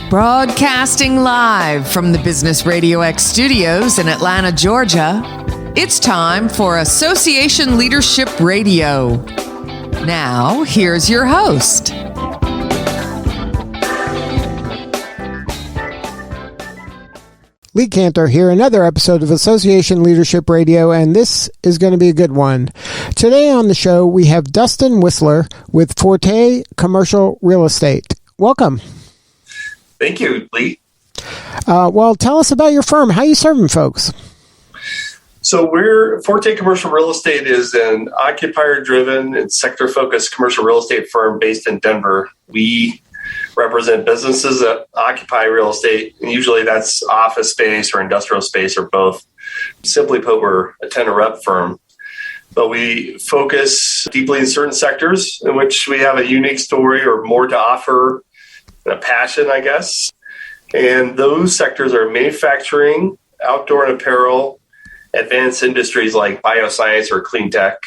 Broadcasting live from the Business RadioX studios in Atlanta, Georgia, it's time for Association Leadership Radio. Now, here's your host. Lee Cantor here, another episode of Association Leadership Radio, and this is going to be a good one. Today on the show, we have Dustin Whistler with Forte Commercial Real Estate. Welcome. Thank you, Lee. Well, tell us about your firm. How are you serving folks? So Forte Commercial Real Estate is an occupier-driven and sector-focused commercial real estate firm based in Denver. We represent businesses that occupy real estate, and usually that's office space or industrial space or both. Simply put, we're a tenant rep firm. But we focus deeply in certain sectors in which we have a unique story or more to offer, a passion, I guess. And those sectors are manufacturing, outdoor and apparel, advanced industries like bioscience or clean tech,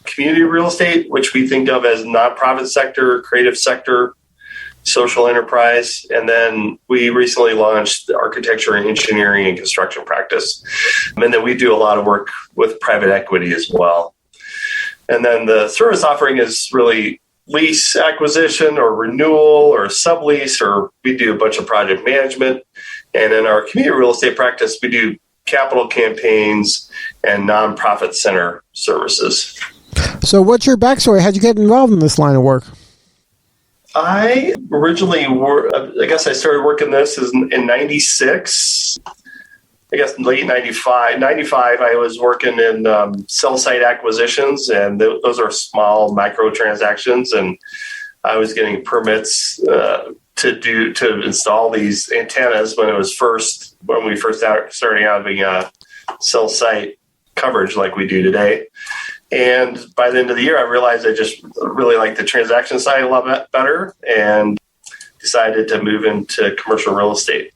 community real estate, which we think of as nonprofit sector, creative sector, social enterprise. And then we recently launched the architecture and engineering and construction practice. And then we do a lot of work with private equity as well. And then the service offering is really lease acquisition or renewal or sublease, or we do a bunch of project management. And in our community real estate practice, we do capital campaigns and nonprofit center services. So what's your backstory? How'd you get involved in this line of work? I originally, I started working this in 96. I guess late 95. 95, I was working in cell site acquisitions, and those are small micro transactions. And I was getting permits to install these antennas when we first starting out having a cell site coverage like we do today. And by the end of the year, I realized I just really liked the transaction side a lot better, and decided to move into commercial real estate.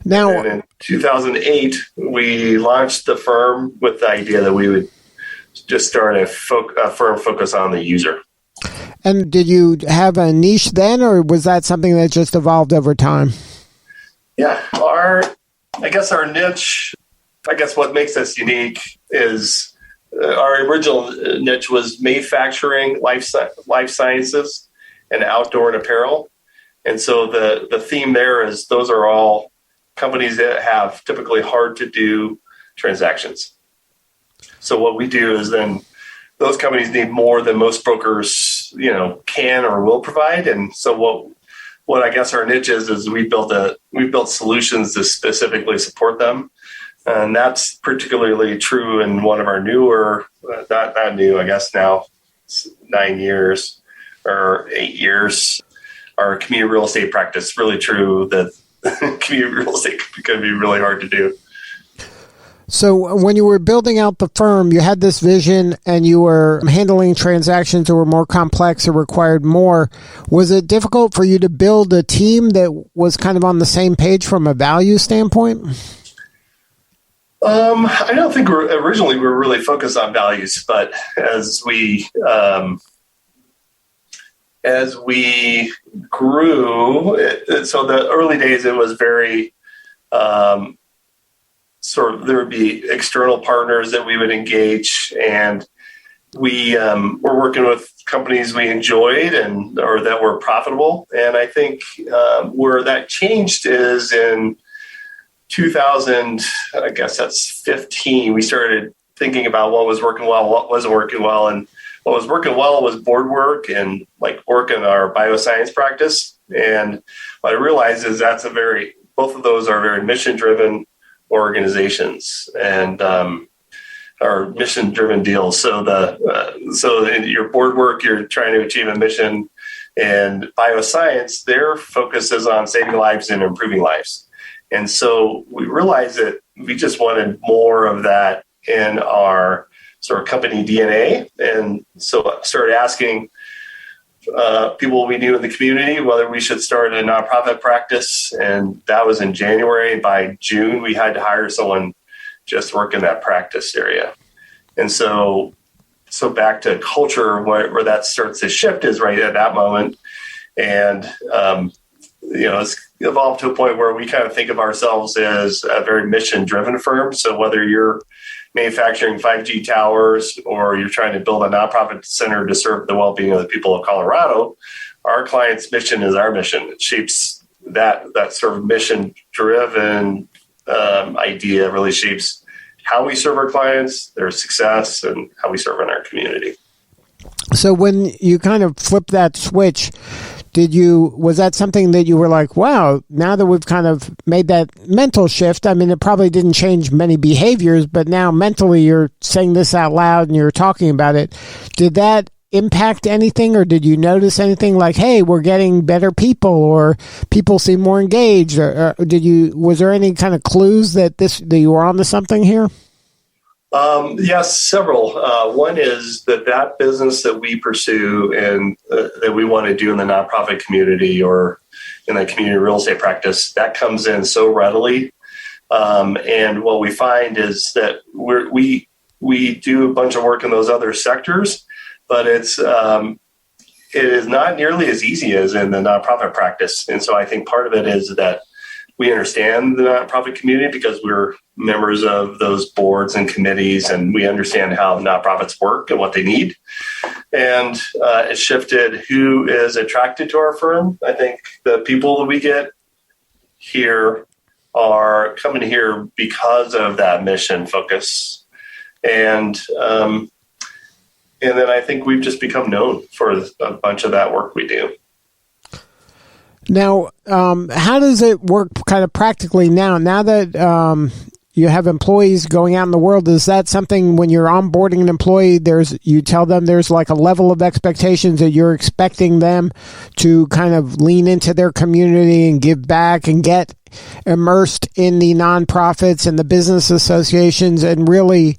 Now, and in 2008, we launched the firm with the idea that we would just start a firm focus on the user. And did you have a niche then, or was that something that just evolved over time? Yeah, our niche, what makes us unique is our original niche was manufacturing, life sciences, and outdoor and apparel. And so the theme there is those are all companies that have typically hard to do transactions. So what we do is then those companies need more than most brokers, can or will provide. And so what I guess our niche is we built solutions to specifically support them. And that's particularly true in one of our newer, not new, I guess now 9 years or 8 years, our community real estate practice. Really true that community real estate can be really hard to do. So when you were building out the firm, you had this vision and you were handling transactions that were more complex or required more. Was it difficult for you to build a team that was kind of on the same page from a value standpoint? I don't think originally we were really focused on values, but as we grew, so the early days, it was very there would be external partners that we would engage, and we were working with companies we enjoyed or that were profitable. And I think where that changed is in 2000, I guess that's 15, we started thinking about what was working well, what wasn't working well. And what was working well was board work and work in our bioscience practice. And what I realized is both of those are very mission-driven organizations and are mission-driven deals. So so in your board work, you're trying to achieve a mission, and bioscience, their focus is on saving lives and improving lives. And so we realized that we just wanted more of that in our sort of company DNA. And so I started asking people we knew in the community whether we should start a nonprofit practice. And that was in January. By June, we had to hire someone just to work in that practice area. And so back to culture, where that starts to shift is right at that moment. And it's evolved to a point where we kind of think of ourselves as a very mission-driven firm. So whether you're manufacturing 5G towers or you're trying to build a nonprofit center to serve the well-being of the people of Colorado, our client's mission is our mission. It shapes that sort of mission-driven idea really shapes how we serve our clients, their success, and how we serve in our community. So when you kind of flipped that switch, was that something that you were like, wow, now that we've kind of made that mental shift, I mean, it probably didn't change many behaviors, but now mentally you're saying this out loud and you're talking about it. Did that impact anything, or did you notice anything like, hey, we're getting better people, or people seem more engaged, or was there any kind of clues that you were onto something here? Yes, several. One is that business that we pursue and that we want to do in the nonprofit community or in the community real estate practice, that comes in so readily. And what we find is that we do a bunch of work in those other sectors, but it is not nearly as easy as in the nonprofit practice. And so I think part of it is that we understand the nonprofit community because we're members of those boards and committees, and we understand how nonprofits work and what they need. And it shifted who is attracted to our firm. I think the people that we get here are coming here because of that mission focus. And then I think we've just become known for a bunch of that work we do. Now, how does it work kind of practically now? Now that you have employees going out in the world, is that something when you're onboarding an employee, you tell them there's like a level of expectations that you're expecting them to kind of lean into their community and give back and get immersed in the nonprofits and the business associations and really,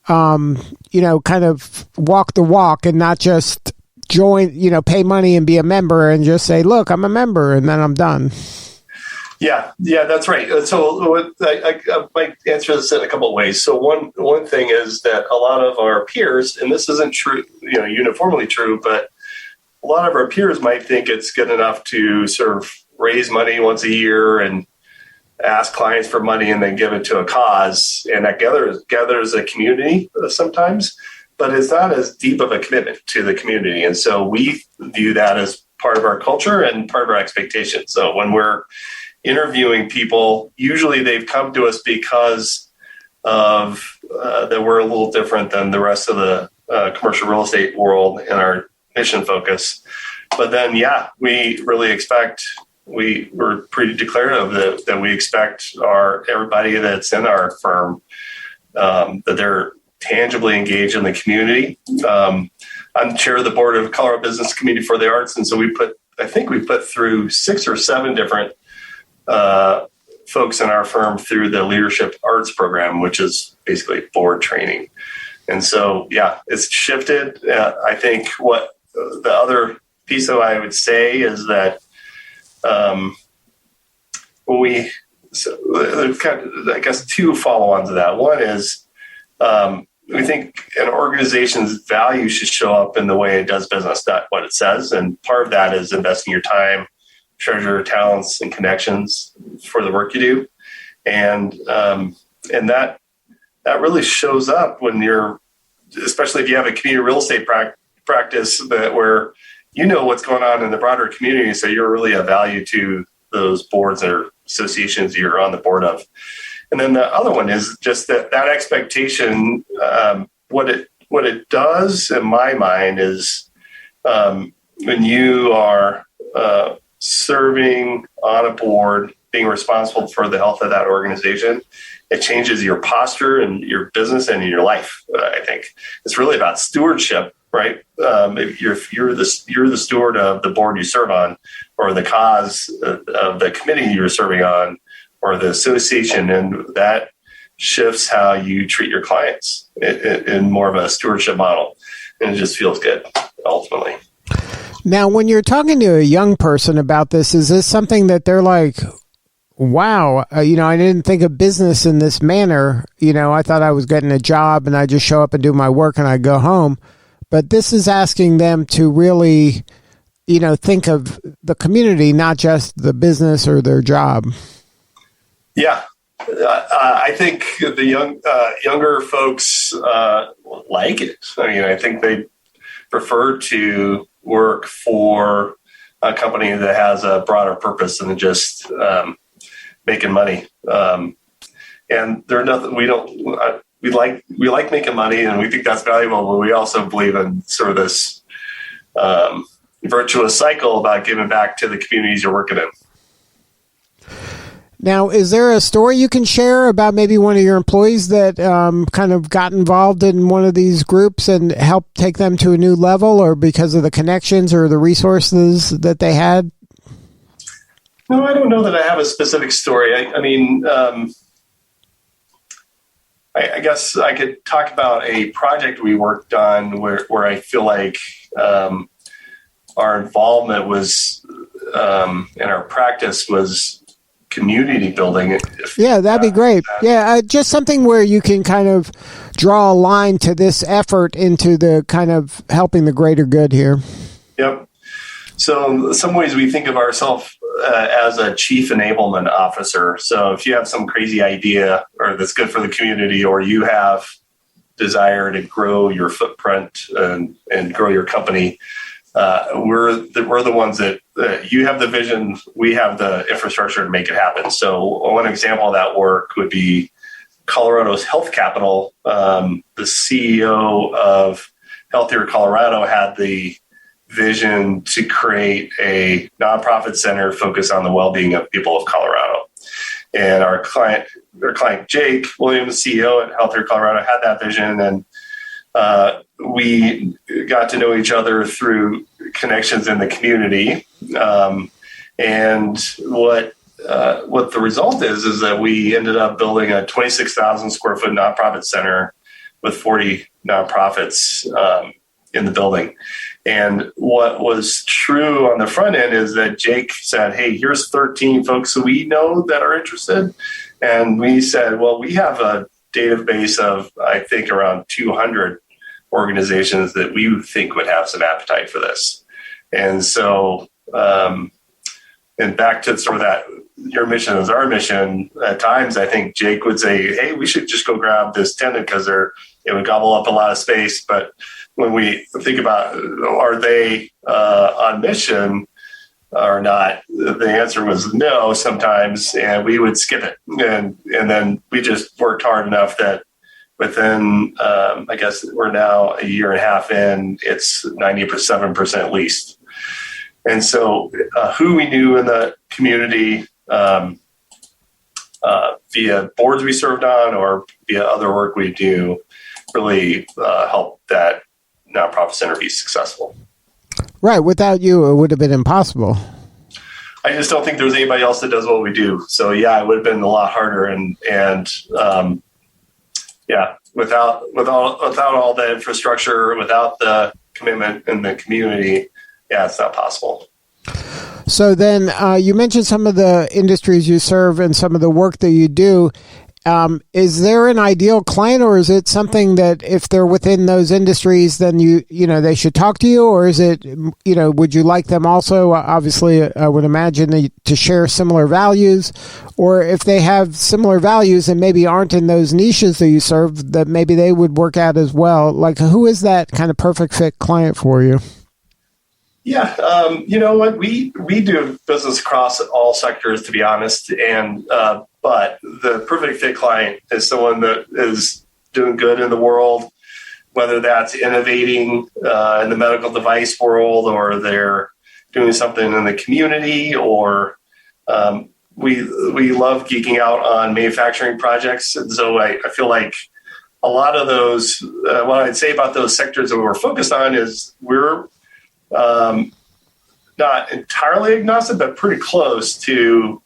kind of walk the walk and not just join, pay money and be a member and just say, look, I'm a member and then I'm done. Yeah, that's right. So I might answer this in a couple of ways. So one thing is that a lot of our peers, and this isn't true, uniformly true, but a lot of our peers might think it's good enough to sort of raise money once a year and ask clients for money and then give it to a cause. And that gathers a community sometimes, but it's not as deep of a commitment to the community. And so we view that as part of our culture and part of our expectations. So when we're interviewing people, usually they've come to us because of that we're a little different than the rest of the commercial real estate world in our mission focus. But then, we really expect, we're pretty declarative that we expect everybody that's in our firm, that they're tangibly engaged in the community. I'm chair of the board of Colorado Business Community for the Arts. And so we put through 6 or 7 different folks in our firm through the Leadership Arts program, which is basically board training. And so, it's shifted. I think what the other piece that I would say is that there's kind of, I guess, 2 follow-ons to that. One is we think an organization's value should show up in the way it does business, not what it says. And part of that is investing your time, treasure, talents, and connections for the work you do. And that really shows up when especially if you have a community real estate practice where what's going on in the broader community. So you're really of value to those boards or associations you're on the board of. And then the other one is just that expectation. What it does in my mind is when you are serving on a board, being responsible for the health of that organization, it changes your posture and your business and your life. I think it's really about stewardship, right? If you're the steward of the board you serve on, or the cause of the committee you're serving on, or the association, and that shifts how you treat your clients in more of a stewardship model. And it just feels good, ultimately. Now, when you're talking to a young person about this, is this something that they're like, wow, I didn't think of business in this manner. I thought I was getting a job and I just show up and do my work and I go home. But this is asking them to really, think of the community, not just the business or their job. Yeah. I think the younger folks like it. I mean, I think they prefer to work for a company that has a broader purpose than just making money. And there's nothing we don't. We like making money, and we think that's valuable. But we also believe in sort of this virtuous cycle about giving back to the communities you're working in. Now, is there a story you can share about maybe one of your employees that kind of got involved in one of these groups and helped take them to a new level, or because of the connections or the resources that they had? No, I don't know that I have a specific story. I mean, I guess I could talk about a project we worked on where I feel like our involvement was in our practice was community building. Yeah, that'd be great. Yeah, just something where you can kind of draw a line to this effort into the kind of helping the greater good here. Yep. So in some ways we think of ourselves as a chief enablement officer. So if you have some crazy idea or that's good for the community, or you have desire to grow your footprint and grow your company, we're the ones that you have the vision, we have the infrastructure to make it happen. So one example of that work would be Colorado's Health Capital. The CEO of Healthier Colorado had the vision to create a nonprofit center focused on the well-being of people of Colorado. And our client Jake Williams, CEO at Healthier Colorado, had that vision, and we got to know each other through connections in the community. And what the result is that we ended up building a 26,000 square foot nonprofit center with 40 nonprofits in the building. And what was true on the front end is that Jake said, hey, here's 13 folks who we know that are interested. And we said, well, we have a database of, I think, around 200 organizations that we think would have some appetite for this. And so, and back to sort of that, your mission is our mission. At times, I think Jake would say, hey, we should just go grab this tenant because it would gobble up a lot of space. But when we think about, are they on mission or not, the answer was no sometimes, and we would skip it. And then we just worked hard enough that within, I guess we're now a year and a half in, it's 97% leased. And so who we knew in the community via boards we served on or via other work we do really helped that nonprofit center be successful. Right. Without you, it would have been impossible. I just don't think there's anybody else that does what we do. So yeah, it would have been a lot harder. And yeah, without all the infrastructure, without the commitment in the community, yeah, it's not possible. So then you mentioned some of the industries you serve and some of the work that you do. Is there an ideal client, or is it something that if they're within those industries, then you know they should talk to you, or is it, would you like them also? Obviously, I would imagine to share similar values, or if they have similar values and maybe aren't in those niches that you serve, that maybe they would work out as well. Like, who is that kind of perfect fit client for you? Yeah, you know what, we do business across all sectors, to be honest, and but the perfect fit client is someone that is doing good in the world, whether that's innovating in the medical device world, or they're doing something in the community, or we love geeking out on manufacturing projects. And so I feel like a lot of those, what I'd say about those sectors that we're focused on is we're not entirely agnostic, but pretty close to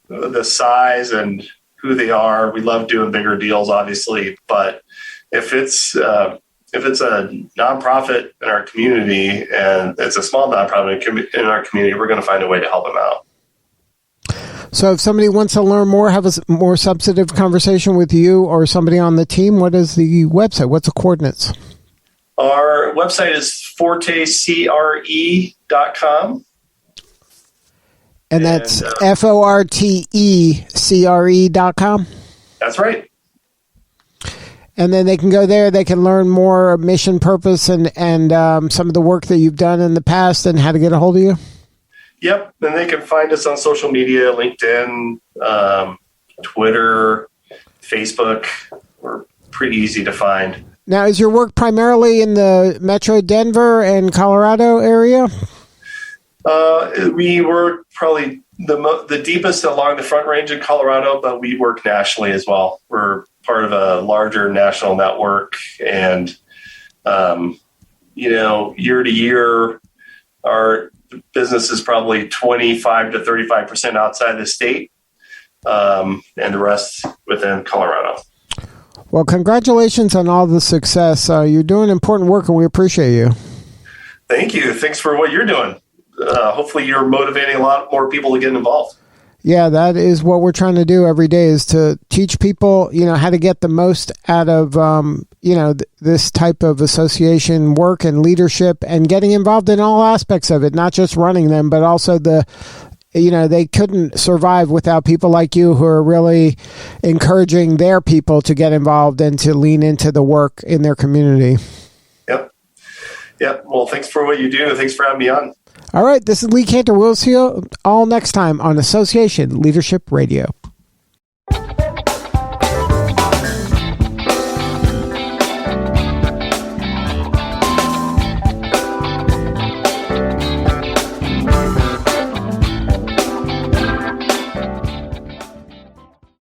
the size and who they are. We love doing bigger deals, obviously, but if it's a nonprofit in our community and it's a small nonprofit in our community, we're going to find a way to help them out. So if somebody wants to learn more, have a more substantive conversation with you or somebody on the team, what is the website? What's the coordinates? Our website is fortecre.com. And that's ForteCre.com? That's right. And then they can go there. They can learn more mission, purpose, and some of the work that you've done in the past and how to get a hold of you? Yep. And they can find us on social media, LinkedIn, Twitter, Facebook. We're pretty easy to find. Now, is your work primarily in the Metro Denver and Colorado area? We work probably the deepest along the Front Range in Colorado, but we work nationally as well. We're part of a larger national network, and year to year, our business is probably 25 to 35% outside the state, and the rest within Colorado. Well, congratulations on all the success. You're doing important work, and we appreciate you. Thank you. Thanks for what you're doing. Hopefully you're motivating a lot more people to get involved. Yeah, that is what we're trying to do every day, is to teach people, how to get the most out of, this type of association work and leadership, and getting involved in all aspects of it, not just running them, but also they couldn't survive without people like you who are really encouraging their people to get involved and to lean into the work in their community. Yep. Well, thanks for what you do. Thanks for having me on. All right. This is Lee Cantor. We'll see you all next time on Association Leadership Radio.